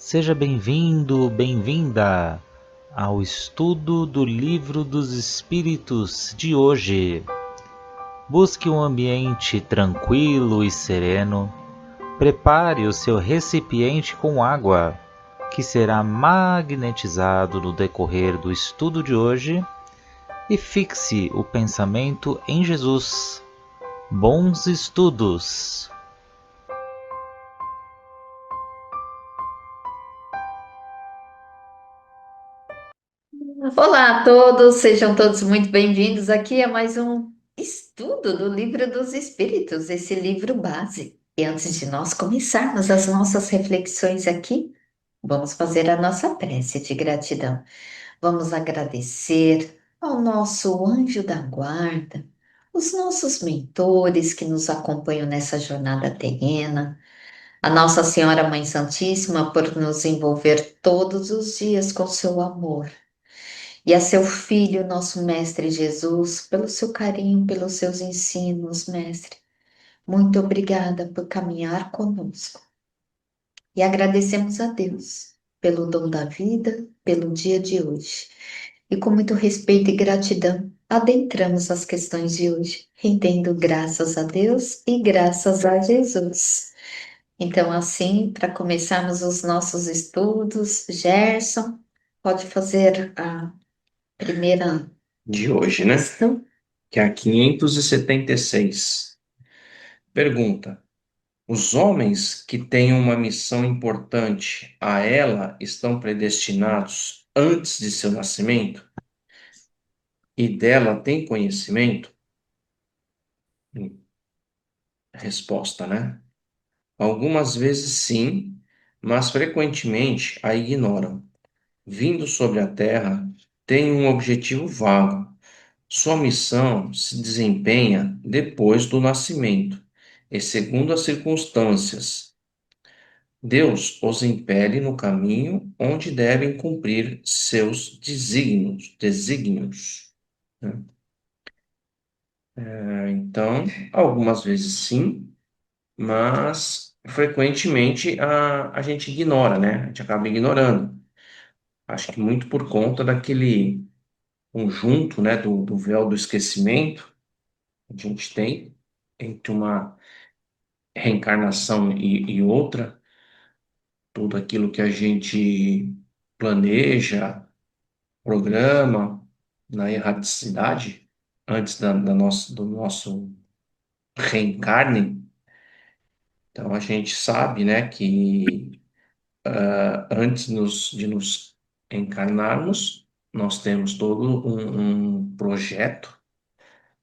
Seja bem-vindo, bem-vinda ao estudo do Livro dos Espíritos de hoje. Busque um ambiente tranquilo e sereno. Prepare o seu recipiente com água, que será magnetizado no decorrer do estudo de hoje, e fixe o pensamento em Jesus. Bons estudos! Olá a todos, sejam todos muito bem-vindos aqui a mais um estudo do Livro dos Espíritos, esse livro base. E antes de nós começarmos as nossas reflexões aqui, vamos fazer a nossa prece de gratidão. Vamos agradecer ao nosso anjo da guarda, os nossos mentores que nos acompanham nessa jornada terrena, a Nossa Senhora Mãe Santíssima por nos envolver todos os dias com seu amor e a seu Filho, nosso Mestre Jesus, pelo seu carinho, pelos seus ensinos, Mestre. Muito obrigada por caminhar conosco. E agradecemos a Deus pelo dom da vida, pelo dia de hoje. E com muito respeito e gratidão, adentramos as questões de hoje, rendendo graças a Deus e graças a Jesus. Então, assim, para começarmos os nossos estudos, Gerson, pode fazer a primeira de hoje, né? questão. Que é a 576. Pergunta: os homens que têm uma missão importante a ela estão predestinados antes de seu nascimento e dela têm conhecimento? Resposta, né? Algumas vezes sim, mas frequentemente a ignoram. Vindo sobre a Terra, têm um objetivo vago. Sua missão se desempenha depois do nascimento e segundo as circunstâncias. Deus os impele no caminho onde devem cumprir seus desígnios, né? Então, algumas vezes sim, mas frequentemente a gente ignora, né? A gente acaba ignorando. Acho que muito por conta daquele conjunto, né, do véu do esquecimento que a gente tem entre uma reencarnação e outra, tudo aquilo que a gente planeja, programa na erraticidade antes do nosso reencarne. Então a gente sabe, né, que antes de nos encarnarmos, nós temos todo um projeto,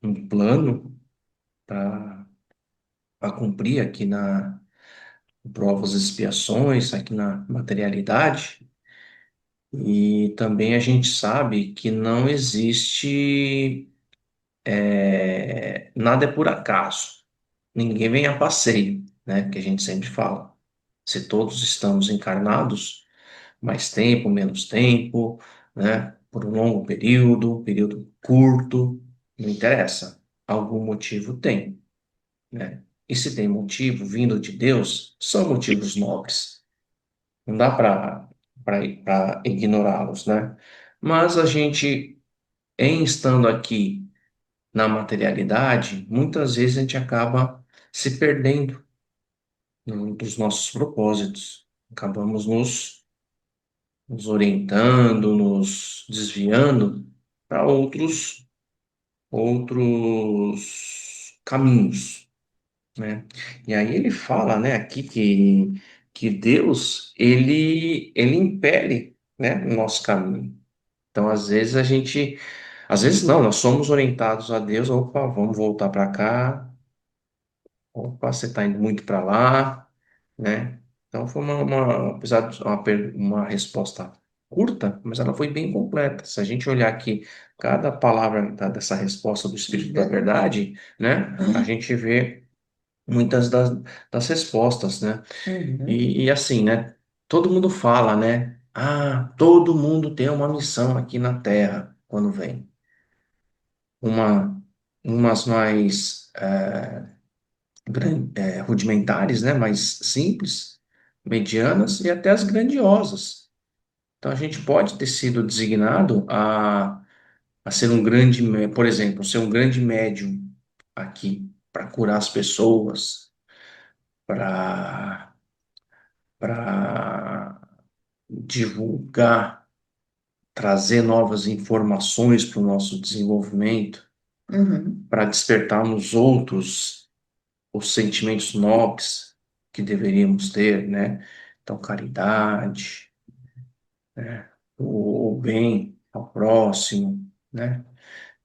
um plano para cumprir aqui na provas e expiações, aqui na materialidade. E também a gente sabe que não existe, nada é por acaso. Ninguém vem a passeio, né? Que a gente sempre fala. Se todos estamos encarnados, mais tempo, menos tempo, né? Por um longo período, período curto, não interessa. Algum motivo tem, né? E se tem motivo vindo de Deus, são motivos nobres. Não dá para ignorá-los, né? Mas a gente, em estando aqui na materialidade, muitas vezes a gente acaba se perdendo dos nossos propósitos. Acabamos nos orientando, nos desviando para outros caminhos, né? E aí ele fala, né, aqui que Deus, ele impele, né, o nosso caminho. Então, às vezes não, nós somos orientados a Deus, opa, vamos voltar para cá, opa, você está indo muito para lá, né? Então, foi apesar de uma resposta curta, mas ela foi bem completa. Se a gente olhar aqui cada palavra dessa resposta do Espírito da Verdade, né, a gente vê muitas das respostas, né? Uhum. E assim, né? Todo mundo fala, né? Ah, todo mundo tem uma missão aqui na Terra quando vem. Uma, umas mais rudimentares, né? Mais simples. medianas e até as grandiosas. Então, a gente pode ter sido designado a ser um grande, por exemplo, ser um grande médium aqui, para curar as pessoas, para para divulgar, trazer novas informações para o nosso desenvolvimento, Uhum. para despertar nos outros os sentimentos nobres que deveríamos ter, né? Então, caridade, né? O bem ao próximo, né?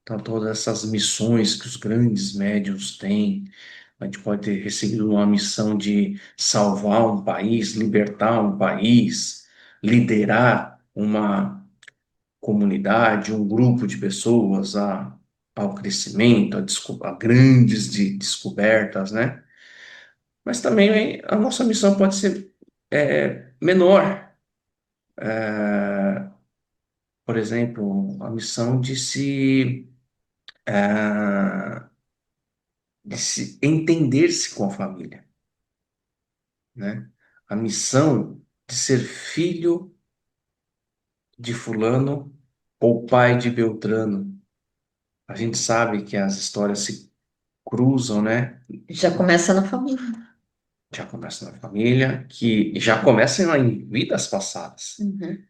Então, todas essas missões que os grandes médiuns têm, a gente pode ter recebido uma missão de salvar um país, libertar um país, liderar uma comunidade, um grupo de pessoas ao crescimento, a grandes descobertas, né? Mas também a nossa missão pode ser menor. É, por exemplo, a missão é, de se entender-se com a família, né? A missão de ser filho de fulano ou pai de Beltrano. A gente sabe que as histórias se cruzam, né? Já começa na família. Já começa na família, que já começa em vidas passadas. Uhum.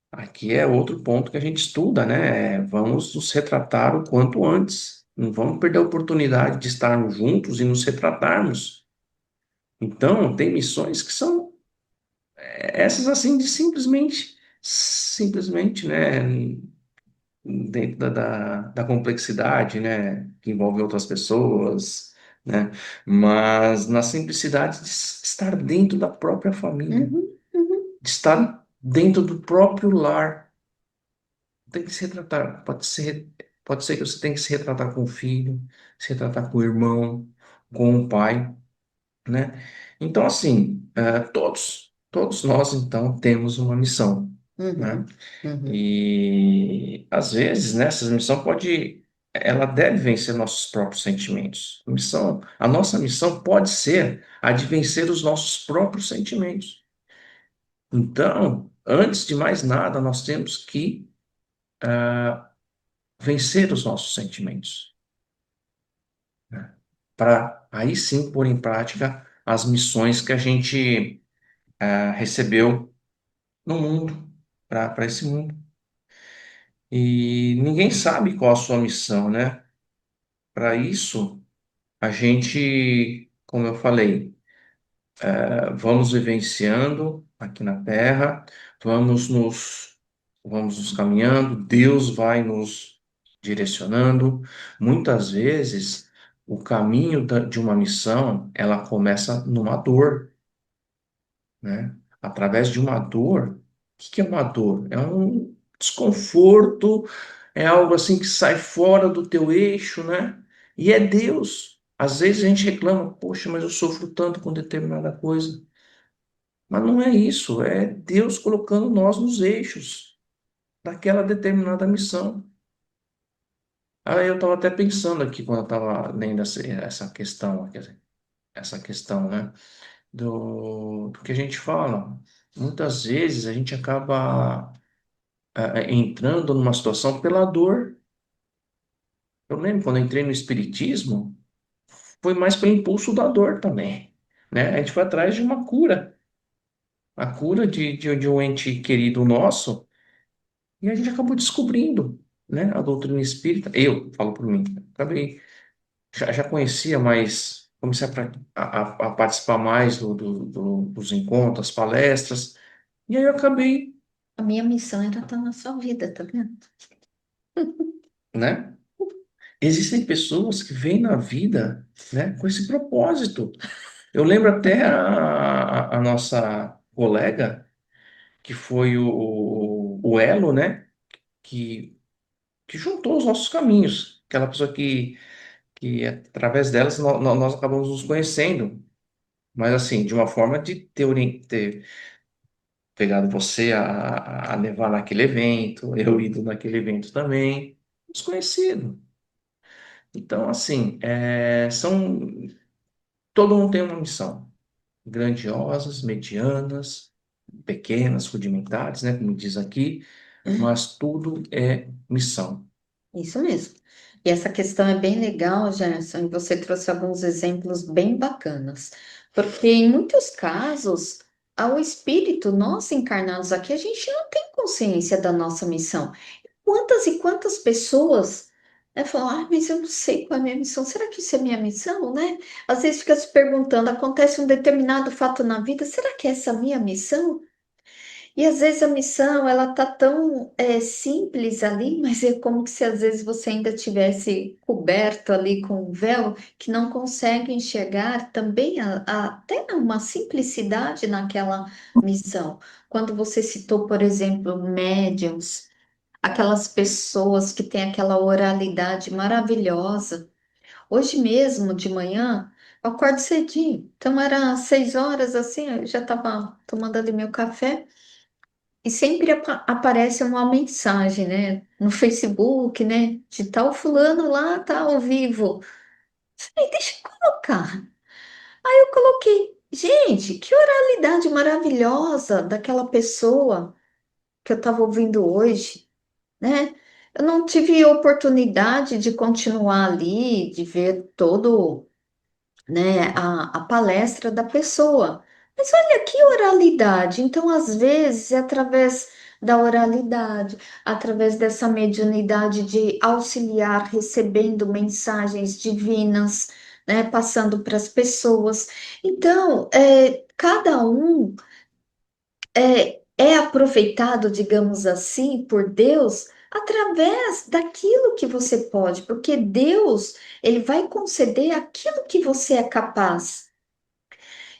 Aqui é outro ponto que a gente estuda, né? Vamos nos retratar o quanto antes. Não vamos perder a oportunidade de estarmos juntos e nos retratarmos. Então, tem missões que são essas assim de simplesmente, né? Dentro da complexidade, né? Que envolve outras pessoas, né? Mas na simplicidade de estar dentro da própria família, Uhum. Uhum. de estar dentro do próprio lar. Tem que se retratar. Pode ser que você tenha que se retratar com o filho, se retratar com o irmão, com o pai, né? Então, assim, todos nós, então, temos uma missão, né? Uhum. Uhum. E, às vezes, né, essa missão ela deve vencer nossos próprios sentimentos. A nossa missão pode ser a de vencer os nossos próprios sentimentos. Então, antes de mais nada, nós temos que vencer os nossos sentimentos, né? Para aí sim pôr em prática as missões que a gente recebeu no mundo, para esse mundo. E ninguém sabe qual a sua missão, né? Para isso, a gente, como eu falei, vamos vivenciando aqui na Terra, vamos nos caminhando, Deus vai nos direcionando. Muitas vezes, o caminho de uma missão, ela começa numa dor, né? Através de uma dor. O que que é uma dor? É um desconforto, é algo assim que sai fora do teu eixo, né? E é Deus. Às vezes a gente reclama, poxa, mas eu sofro tanto com determinada coisa. Mas não é isso, é Deus colocando nós nos eixos daquela determinada missão. Aí eu estava até pensando aqui quando eu estava lendo essa questão, quer dizer, essa questão, né, do que a gente fala. Muitas vezes a gente acaba entrando numa situação pela dor. Eu lembro quando eu entrei no Espiritismo, foi mais pelo impulso da dor também, né? A gente foi atrás de uma cura, a cura de um ente querido nosso. E a gente acabou descobrindo, né, a doutrina espírita. Eu falo por mim, acabei, já conhecia, mas comecei a participar mais dos encontros, das palestras, e aí eu acabei, A minha missão era estar na sua vida, tá vendo? né? Existem pessoas que vêm na vida, né, com esse propósito. Eu lembro até a nossa colega, que foi o elo, né, que juntou os nossos caminhos. Aquela pessoa que através delas nós acabamos nos conhecendo, mas assim, de uma forma de ter pegado você a levar naquele evento, eu ido naquele evento também, nos conhecido. Então, assim, todo mundo tem uma missão, grandiosas, medianas, pequenas, rudimentares, né, como diz aqui, mas tudo é missão. Isso mesmo. E essa questão é bem legal, Gerson, e você trouxe alguns exemplos bem bacanas. Porque em muitos casos, ao espírito, nós encarnados aqui, a gente não tem consciência da nossa missão. Quantas e quantas pessoas, né, falam, ah, mas eu não sei qual é a minha missão. Será que isso é minha missão, né? Às vezes fica se perguntando, acontece um determinado fato na vida, será que essa é a minha missão? E às vezes a missão, ela tá tão simples ali, mas é como se às vezes você ainda tivesse coberto ali com um véu que não consegue enxergar também até uma simplicidade naquela missão. Quando você citou, por exemplo, médiums, aquelas pessoas que têm aquela oralidade maravilhosa. Hoje mesmo, de manhã, eu acordo cedinho. Então, era 6 horas, assim, eu já estava tomando ali meu café. E sempre aparece uma mensagem, né? No Facebook, né? De tal fulano lá, tá ao vivo. Falei, deixa eu colocar. Aí eu coloquei. Gente, que oralidade maravilhosa daquela pessoa que eu estava ouvindo hoje, né? Eu não tive oportunidade de continuar ali, de ver todo, né, a palestra da pessoa. Mas olha que oralidade. Então, às vezes, é através da oralidade, através dessa mediunidade de auxiliar, recebendo mensagens divinas, né, passando para as pessoas. Então, cada um é aproveitado, digamos assim, por Deus através daquilo que você pode, porque Deus, ele vai conceder aquilo que você é capaz.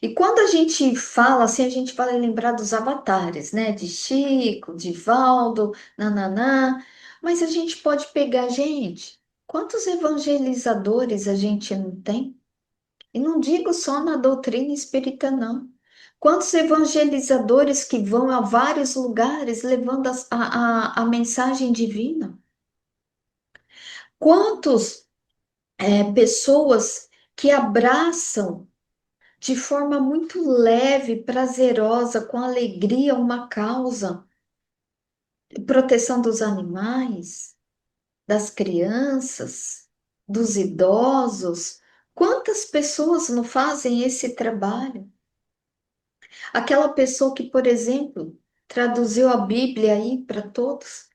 E quando a gente fala assim, a gente vai lembrar dos avatares, né? De Chico, de Valdo, nananã. Mas a gente pode pegar, gente, quantos evangelizadores a gente não tem? E não digo só na doutrina espírita, não. Quantos evangelizadores que vão a vários lugares levando a mensagem divina? Quantos pessoas que abraçam de forma muito leve, prazerosa, com alegria, uma causa, proteção dos animais, das crianças, dos idosos. Quantas pessoas não fazem esse trabalho? Aquela pessoa que, por exemplo, traduziu a Bíblia aí para todos,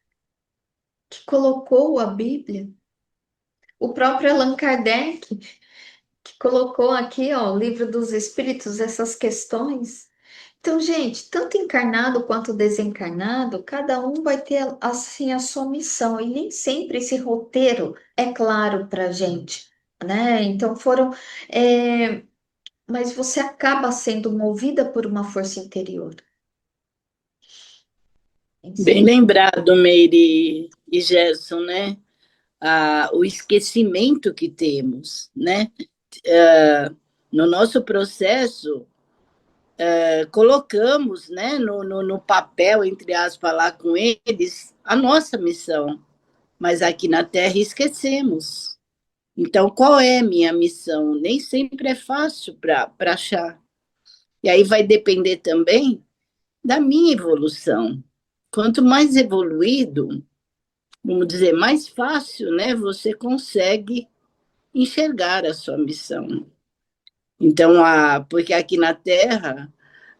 que colocou a Bíblia, o próprio Allan Kardec, que colocou aqui, ó, o Livro dos Espíritos, essas questões. Então, gente, tanto encarnado quanto desencarnado, cada um vai ter assim a sua missão e nem sempre esse roteiro é claro para a gente, né? Então mas você acaba sendo movida por uma força interior. Bem lembrado, Meire e Gerson, né? O esquecimento que temos, né? No nosso processo, colocamos, né, no papel, entre aspas, lá com eles, a nossa missão, mas aqui na Terra esquecemos. Então, qual é a minha missão? Nem sempre é fácil para achar. E aí vai depender também da minha evolução. Quanto mais evoluído, vamos dizer, mais fácil, né, você consegue enxergar a sua missão. Então, porque aqui na Terra,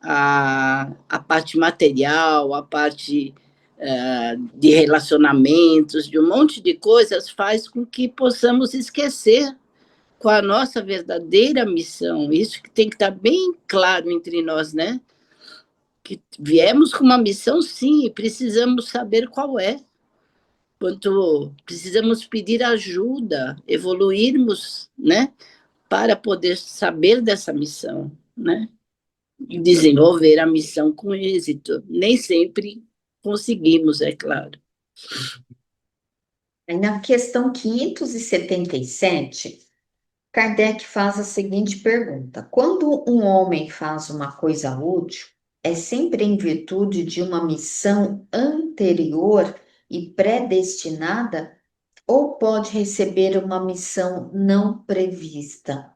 a parte material, a parte de relacionamentos, de um monte de coisas, faz com que possamos esquecer qual a nossa verdadeira missão. Isso que tem que estar bem claro entre nós, né? Que viemos com uma missão, sim, e precisamos saber qual é. Quanto precisamos pedir ajuda, evoluirmos, né? Para poder saber dessa missão, né? E desenvolver a missão com êxito. Nem sempre conseguimos, é claro. Aí na questão 577, Kardec faz a seguinte pergunta: quando um homem faz uma coisa útil, é sempre em virtude de uma missão anterior e predestinada, ou pode receber uma missão não prevista?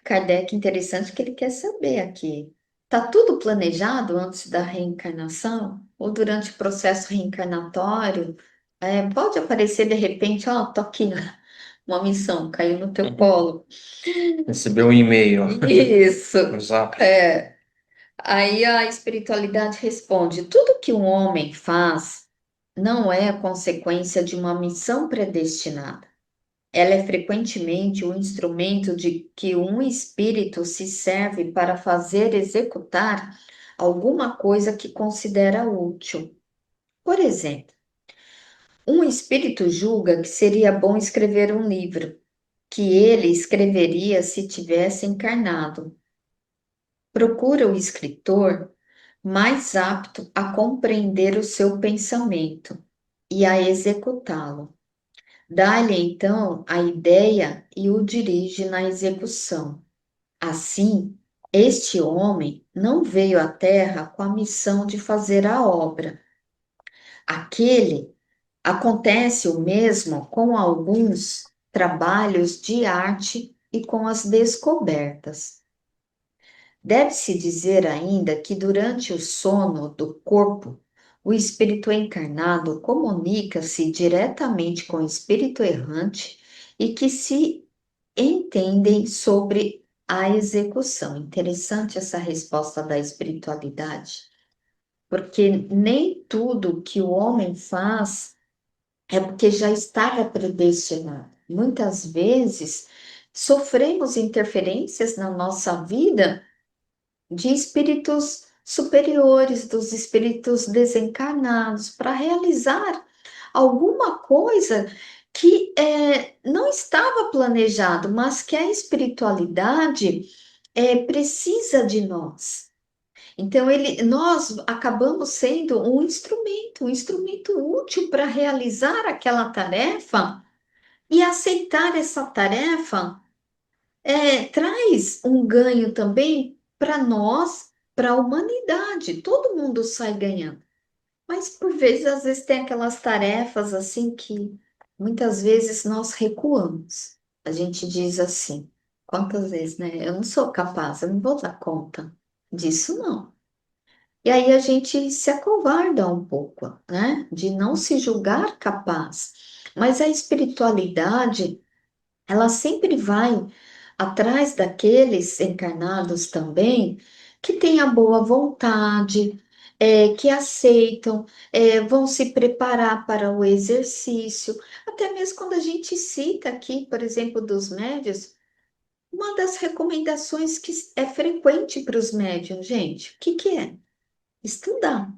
Kardec, interessante que ele quer saber aqui. Tá tudo planejado antes da reencarnação? Ou durante o processo reencarnatório? Pode aparecer de repente, ó, tô aqui, uma missão, caiu no teu colo. Recebeu um e-mail Isso. no Zap. Aí a espiritualidade responde: tudo que um homem faz não é a consequência de uma missão predestinada. Ela é frequentemente o instrumento de que um espírito se serve para fazer executar alguma coisa que considera útil. Por exemplo, um espírito julga que seria bom escrever um livro, que ele escreveria se tivesse encarnado. Procura o escritor mais apto a compreender o seu pensamento e a executá-lo. Dá-lhe então a ideia e o dirige na execução. Assim, este homem não veio à Terra com a missão de fazer a obra. Aquele acontece o mesmo com alguns trabalhos de arte e com as descobertas. Deve-se dizer ainda que durante o sono do corpo, o espírito encarnado comunica-se diretamente com o espírito errante e que se entendem sobre a execução. Interessante essa resposta da espiritualidade, porque nem tudo que o homem faz é porque já estava predestinado. Muitas vezes sofremos interferências na nossa vida de espíritos superiores, dos espíritos desencarnados, para realizar alguma coisa que não estava planejado, mas que a espiritualidade precisa de nós. Então, nós acabamos sendo um instrumento útil para realizar aquela tarefa e aceitar essa tarefa traz um ganho também para nós, para a humanidade. Todo mundo sai ganhando. Mas por vezes, às vezes tem aquelas tarefas assim que muitas vezes nós recuamos. A gente diz assim, quantas vezes, né? Eu não sou capaz, eu não vou dar conta disso, não. E aí a gente se acovarda um pouco, né? De não se julgar capaz. Mas a espiritualidade, ela sempre vai atrás daqueles encarnados também que têm a boa vontade, que aceitam, vão se preparar para o exercício. Até mesmo quando a gente cita aqui, por exemplo, dos médios, uma das recomendações que é frequente para os médios, gente, o que que é? Estudar.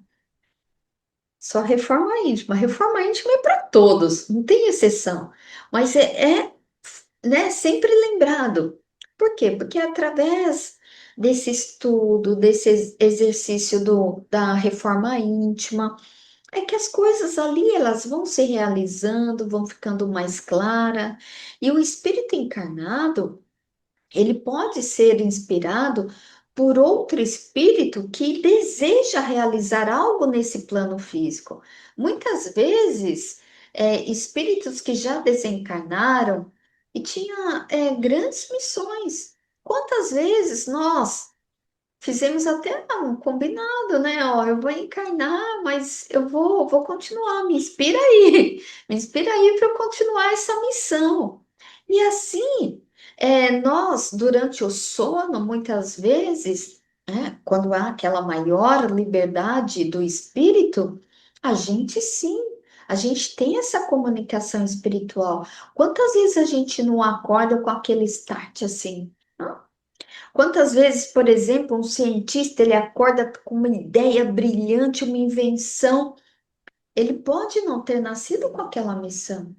Só reforma íntima. Reforma íntima é para todos, não tem exceção. Mas né, sempre lembrado. Por quê? Porque através desse estudo, desse exercício da reforma íntima, é que as coisas ali elas vão se realizando, vão ficando mais claras. E o espírito encarnado, ele pode ser inspirado por outro espírito que deseja realizar algo nesse plano físico. Muitas vezes, espíritos que já desencarnaram e tinham grandes missões. Quantas vezes nós fizemos até um combinado, né? Ó, eu vou encarnar, mas eu vou continuar. Me inspira aí, me inspira aí para eu continuar essa missão. E assim, nós, durante o sono, muitas vezes, quando há aquela maior liberdade do espírito, a gente sim, a gente tem essa comunicação espiritual. Quantas vezes a gente não acorda com aquele start assim? Quantas vezes, por exemplo, um cientista ele acorda com uma ideia brilhante, uma invenção, ele pode não ter nascido com aquela missão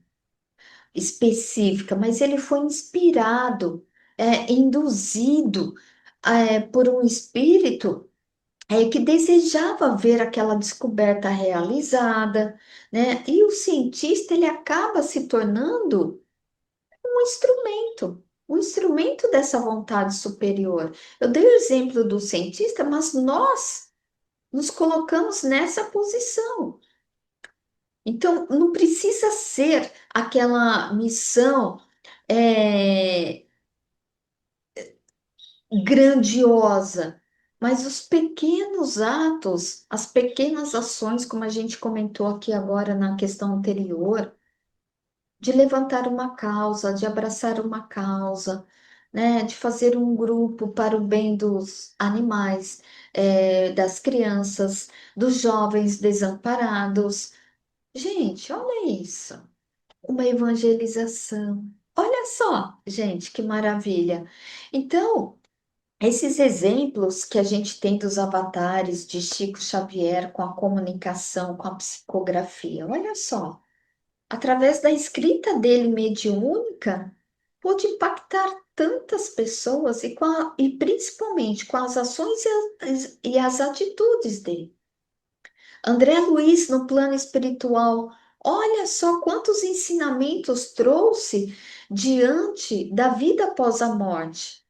específica, mas ele foi inspirado, induzido, por um espírito que desejava ver aquela descoberta realizada, né? E o cientista ele acaba se tornando um instrumento dessa vontade superior. Eu dei o exemplo do cientista, mas nós nos colocamos nessa posição. Então, não precisa ser aquela missão é, grandiosa, mas os pequenos atos, as pequenas ações, como a gente comentou aqui agora na questão anterior, de levantar uma causa, de abraçar uma causa, né, de fazer um grupo para o bem dos animais, das crianças, dos jovens desamparados. Gente, olha isso, uma evangelização. Olha só, gente, que maravilha. Então, esses exemplos que a gente tem dos avatares de Chico Xavier com a comunicação, com a psicografia, olha só, através da escrita dele mediúnica, pôde impactar tantas pessoas e principalmente com as ações e as atitudes dele. André Luiz, no plano espiritual, olha só quantos ensinamentos trouxe diante da vida após a morte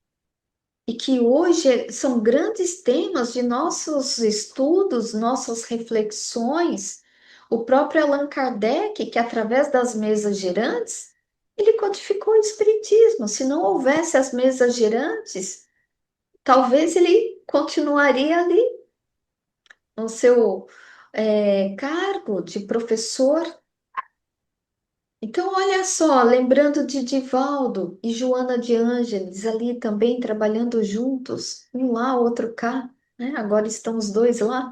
e que hoje são grandes temas de nossos estudos, nossas reflexões. O próprio Allan Kardec, que através das mesas girantes, ele codificou o Espiritismo. Se não houvesse as mesas girantes, talvez ele continuaria ali no seu cargo de professor. Então, olha só, lembrando de Divaldo e Joana de Ângeles ali também trabalhando juntos, um lá, outro cá, né? Agora estão os dois lá.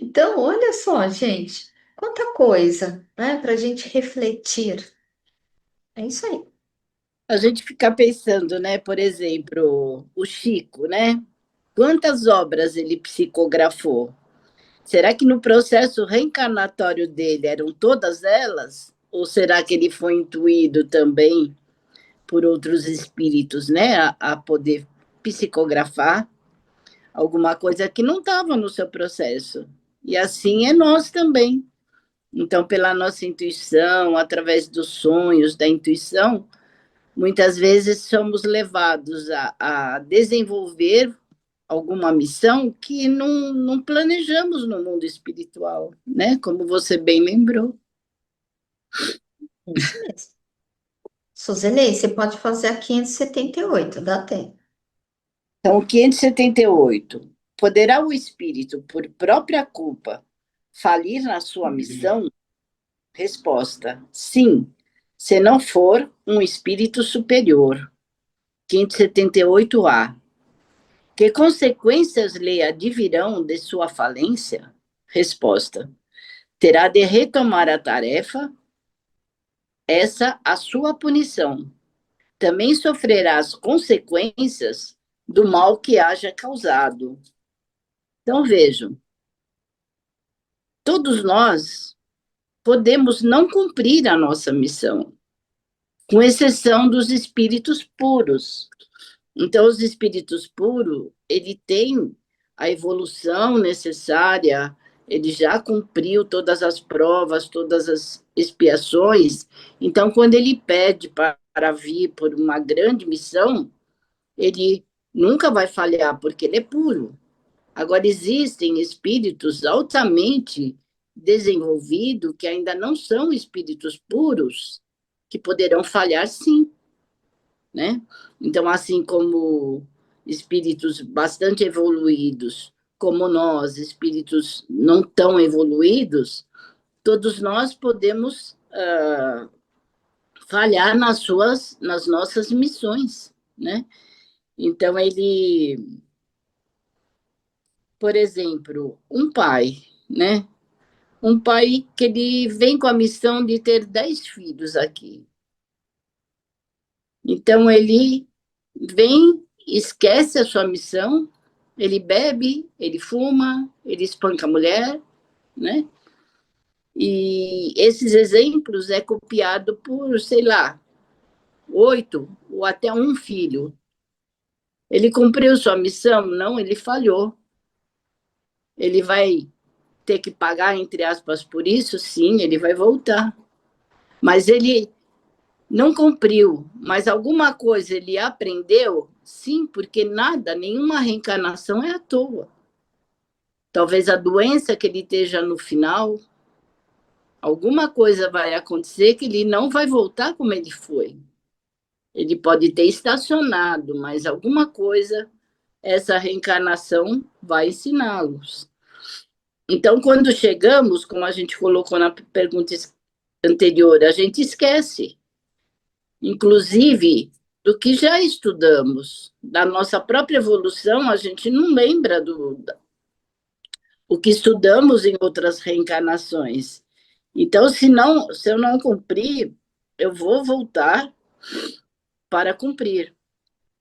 Então, olha só, gente, quanta coisa, né, para a gente refletir. É isso aí. A gente fica pensando, né? Por exemplo, o Chico, né? Quantas obras ele psicografou? Será que no processo reencarnatório dele eram todas elas? Ou será que ele foi intuído também por outros espíritos, né? A poder psicografar alguma coisa que não estava no seu processo? E assim é nós também. Então, pela nossa intuição, através dos sonhos, da intuição, muitas vezes somos levados a desenvolver alguma missão que não planejamos no mundo espiritual, né? Como você bem lembrou. Isso mesmo. Suzelei, você pode fazer a 578, dá tempo. Então, 578. Poderá o espírito, por própria culpa, falir na sua missão? Resposta: sim, se não for um espírito superior. 578A. Que consequências lhe advirão de sua falência? Resposta: terá de retomar a tarefa, essa a sua punição. Também sofrerá as consequências do mal que haja causado. Então, vejam, todos nós podemos não cumprir a nossa missão, com exceção dos espíritos puros. Então, os espíritos puros, ele tem a evolução necessária, ele já cumpriu todas as provas, todas as expiações. Então, quando ele pede para vir por uma grande missão, ele nunca vai falhar, porque ele é puro. Agora, existem espíritos altamente desenvolvidos que ainda não são espíritos puros, que poderão falhar sim, né? Então, assim como espíritos bastante evoluídos, como nós, espíritos não tão evoluídos, todos nós podemos falhar nas nossas missões, né? Então, por exemplo, um pai, né? Um pai que ele vem com a missão de ter 10 filhos aqui. Então, ele vem, esquece a sua missão, ele bebe, ele fuma, ele espanca a mulher, né? E esses exemplos é copiado por, sei lá, 8 ou até um filho. Ele cumpriu sua missão? Não, ele falhou. Ele vai ter que pagar, entre aspas, por isso? Sim, ele vai voltar. Mas ele não cumpriu, mas alguma coisa ele aprendeu? Sim, porque nada, nenhuma reencarnação é à toa. Talvez a doença que ele esteja no final, alguma coisa vai acontecer que ele não vai voltar como ele foi. Ele pode ter estacionado, mas alguma coisa essa reencarnação vai ensiná-los. Então, quando chegamos, como a gente colocou na pergunta anterior, a gente esquece, inclusive, do que já estudamos. Da nossa própria evolução, a gente não lembra o que estudamos em outras reencarnações. Então, se eu não cumprir, eu vou voltar para cumprir.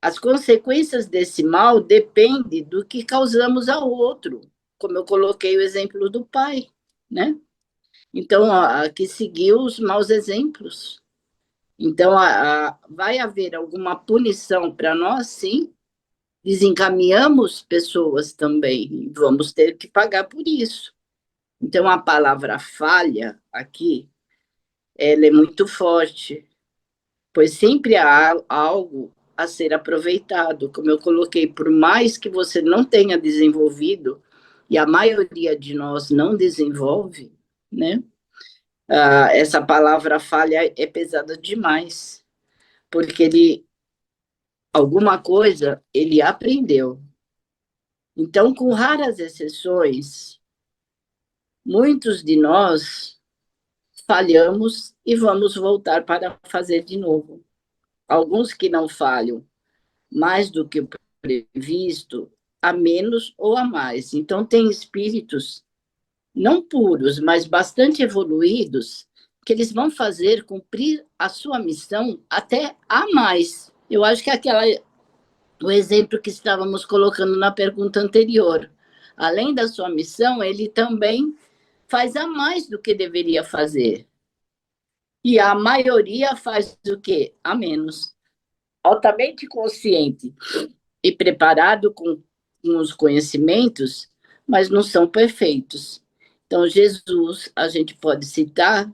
As consequências desse mal dependem do que causamos ao outro, como eu coloquei o exemplo do pai, né? Então, que seguiu os maus exemplos. Então, vai haver alguma punição para nós, sim. Desencaminhamos pessoas também, vamos ter que pagar por isso. Então, a palavra falha aqui, ela é muito forte, pois sempre há algo a ser aproveitado. Como eu coloquei, por mais que você não tenha desenvolvido, e a maioria de nós não desenvolve, né? Essa palavra falha é pesada demais, porque alguma coisa ele aprendeu. Então, com raras exceções, muitos de nós falhamos e vamos voltar para fazer de novo. Alguns que não falham mais do que o previsto, a menos ou a mais. Então, tem espíritos não puros, mas bastante evoluídos, que eles vão fazer cumprir a sua missão até a mais. Eu acho que o exemplo que estávamos colocando na pergunta anterior. Além da sua missão, ele também faz a mais do que deveria fazer. E a maioria faz o quê? A menos. Altamente consciente e preparado com os conhecimentos, mas não são perfeitos. Então, Jesus, a gente pode citar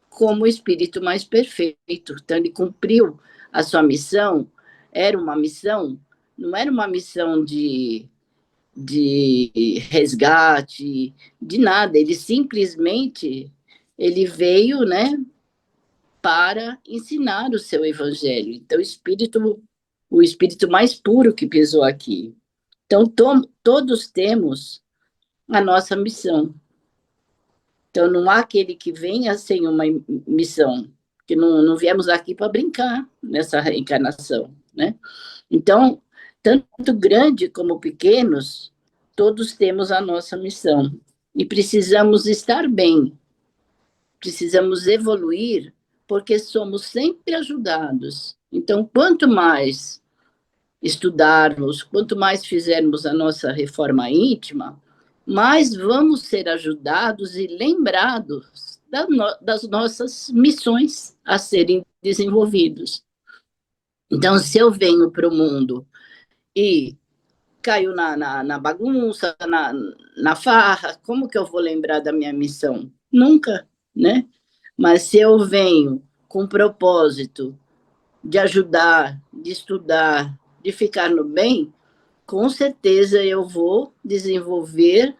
como o espírito mais perfeito. Então, ele cumpriu a sua missão, era uma missão, não era uma missão de resgate, de nada, ele simplesmente ele veio, né, para ensinar o seu evangelho. Então, o espírito mais puro que pisou aqui. Então, todos temos a nossa missão. Então, não há aquele que venha sem uma missão, que não viemos aqui para brincar nessa reencarnação, né? Então, tanto grande como pequenos, todos temos a nossa missão. E precisamos estar bem, precisamos evoluir, porque somos sempre ajudados. Então, quanto mais estudarmos, quanto mais fizermos a nossa reforma íntima, mais vamos ser ajudados e lembrados das nossas missões a serem desenvolvidos. Então, se eu venho para o mundo e caiu na bagunça, na farra, como que eu vou lembrar da minha missão? Nunca, né? Mas se eu venho com o propósito de ajudar, de estudar, de ficar no bem, com certeza eu vou desenvolver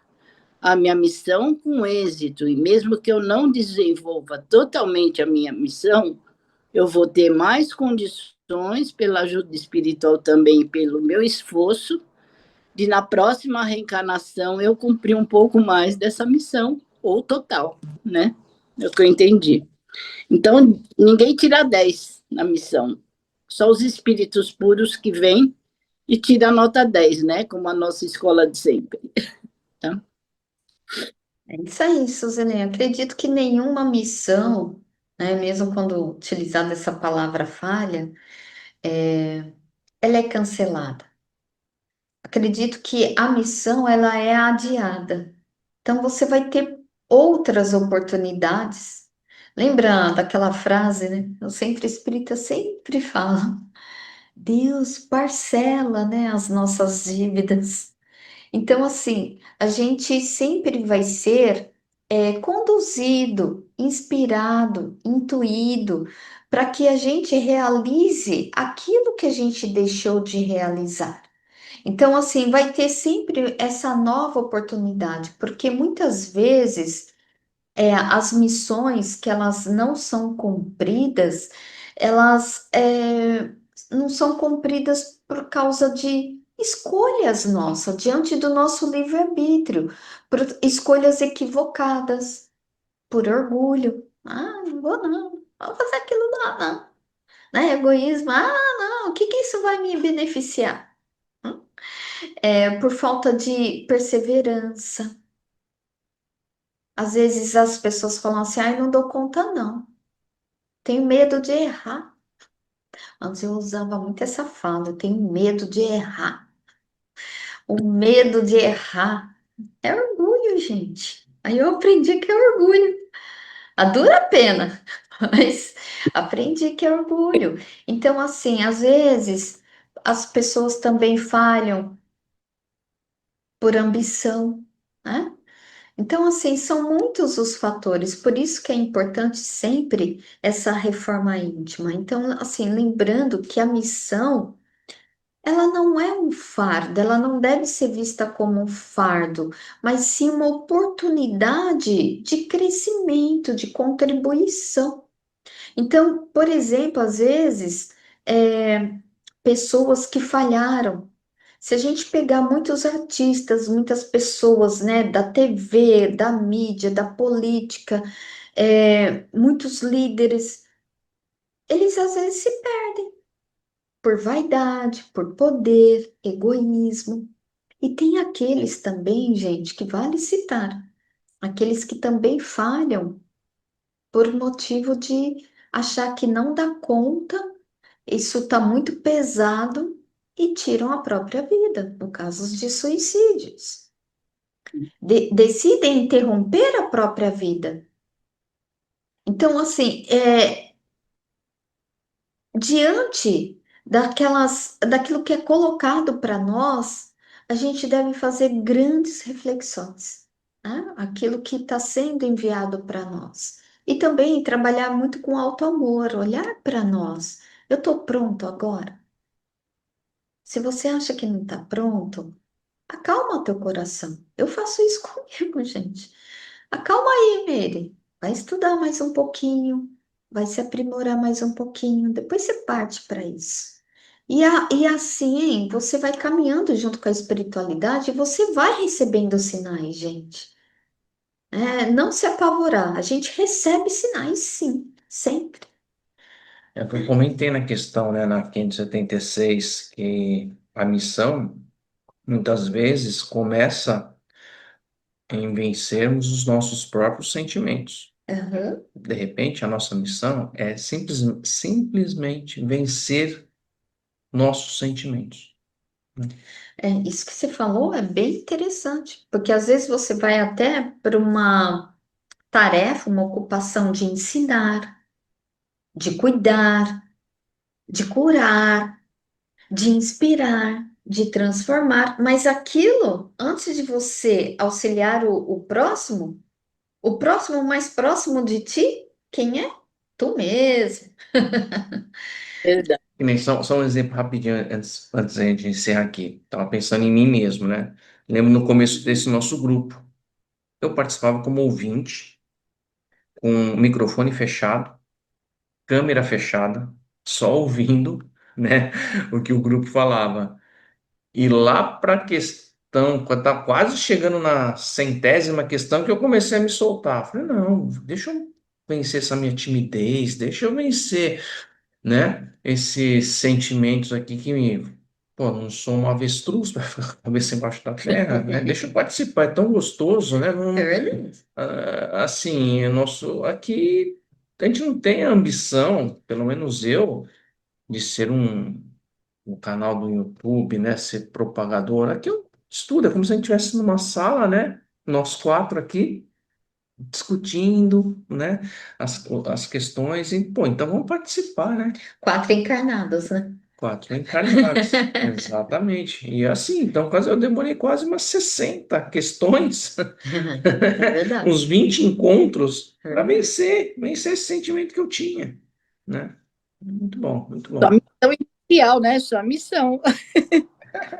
a minha missão com êxito. E mesmo que eu não desenvolva totalmente a minha missão, eu vou ter mais condições, pela ajuda espiritual também, pelo meu esforço, de na próxima reencarnação eu cumprir um pouco mais dessa missão, ou total, né? É o que eu entendi. Então, ninguém tira 10 na missão. Só os espíritos puros que vêm e tiram a nota 10, né? Como a nossa escola de sempre. Tá? É isso aí, Suzane. Acredito que nenhuma missão, né, mesmo quando utilizada essa palavra falha, ela é cancelada. Acredito que a missão ela é adiada. Então você vai ter outras oportunidades. Lembra daquela frase, né? O centro espírita sempre fala: Deus parcela, né, as nossas dívidas. Então, assim, a gente sempre vai ser conduzido, inspirado, intuído, para que a gente realize aquilo que a gente deixou de realizar. Então, assim, vai ter sempre essa nova oportunidade, porque muitas vezes as missões que elas não são cumpridas, elas não são cumpridas por causa de escolhas nossas, diante do nosso livre-arbítrio, por escolhas equivocadas, por orgulho. Ah, não vou não, vou fazer aquilo lá, não. Né? Egoísmo, ah, não, o que que isso vai me beneficiar? Por falta de perseverança. Às vezes as pessoas falam assim, ah, eu não dou conta, não. Tenho medo de errar. Antes eu usava muito essa fala, eu tenho medo de errar. O medo de errar é orgulho, gente. Aí eu aprendi que é orgulho. A dura pena, mas aprendi que é orgulho. Então, assim, às vezes as pessoas também falham por ambição, né? Então, assim, são muitos os fatores, por isso que é importante sempre essa reforma íntima. Então, assim, lembrando que a missão, ela não é um fardo, ela não deve ser vista como um fardo, mas sim uma oportunidade de crescimento, de contribuição. Então, por exemplo, às vezes, pessoas que falharam. Se a gente pegar muitos artistas, muitas pessoas, né, da TV, da mídia, da política, muitos líderes, eles às vezes se perdem por vaidade, por poder, egoísmo. E tem aqueles também, gente, que vale citar, aqueles que também falham por motivo de achar que não dá conta, isso está muito pesado e tiram a própria vida, no caso de suicídios. Decidem interromper a própria vida. Então, assim, diante daquilo que é colocado para nós, a gente deve fazer grandes reflexões, né? Aquilo que está sendo enviado para nós. E também trabalhar muito com alto amor, olhar para nós. Eu estou pronto agora? Se você acha que não está pronto, acalma teu coração. Eu faço isso comigo, gente. Acalma aí, Mary. Vai estudar mais um pouquinho, vai se aprimorar mais um pouquinho, depois você parte para isso. E assim, você vai caminhando junto com a espiritualidade e você vai recebendo sinais, gente. Não se apavorar, a gente recebe sinais, sim, sempre. É o que eu comentei na questão, né, na 576, que a missão, muitas vezes, começa em vencermos os nossos próprios sentimentos. Aham. De repente, a nossa missão é simplesmente vencer nossos sentimentos. Isso que você falou é bem interessante, porque às vezes você vai até para uma tarefa, uma ocupação de ensinar, de cuidar, de curar, de inspirar, de transformar, mas aquilo, antes de você auxiliar o próximo mais próximo de ti, quem é? Tu mesmo. Verdade. E nem só um exemplo rapidinho antes da gente encerrar aqui. Estava pensando em mim mesmo, né? Lembro no começo desse nosso grupo. Eu participava como ouvinte, com o microfone fechado, câmera fechada, só ouvindo, né, o que o grupo falava. E lá para a questão, quando tá quase chegando na centésima questão, que eu comecei a me soltar. Falei, não, deixa eu vencer essa minha timidez, deixa eu vencer, né, esses sentimentos aqui que me. Pô, não sou um avestruz para ficar com a cabeça embaixo da terra, né? Deixa eu participar, é tão gostoso, né? É verdade. Assim, nosso, aqui a gente não tem a ambição, pelo menos eu, de ser um canal do YouTube, né? Ser propagador. Aqui eu estudo, é como se a gente estivesse numa sala, né? Nós quatro aqui, discutindo, né? As questões, e, pô, então vamos participar, né? 4 encarnados, né? Quatro encarnados, exatamente. E assim, então quase eu demorei quase umas 60 questões, É verdade. uns 20 encontros para vencer esse sentimento que eu tinha, né? Muito bom, muito Sua bom. missão inicial, né? Sua missão,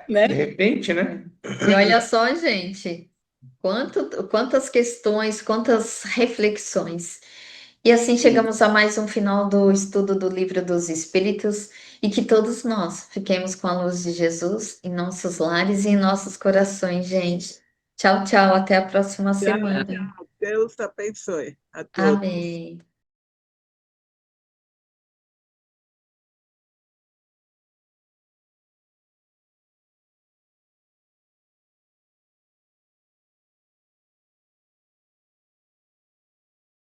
né? De repente, né? E olha só, gente, quantas questões, quantas reflexões. E assim Sim. chegamos a mais um final do estudo do Livro dos Espíritos e que todos nós fiquemos com a luz de Jesus em nossos lares e em nossos corações, gente. Tchau, tchau, até a próxima Tchau, semana. tchau. Deus abençoe a todos. Amém.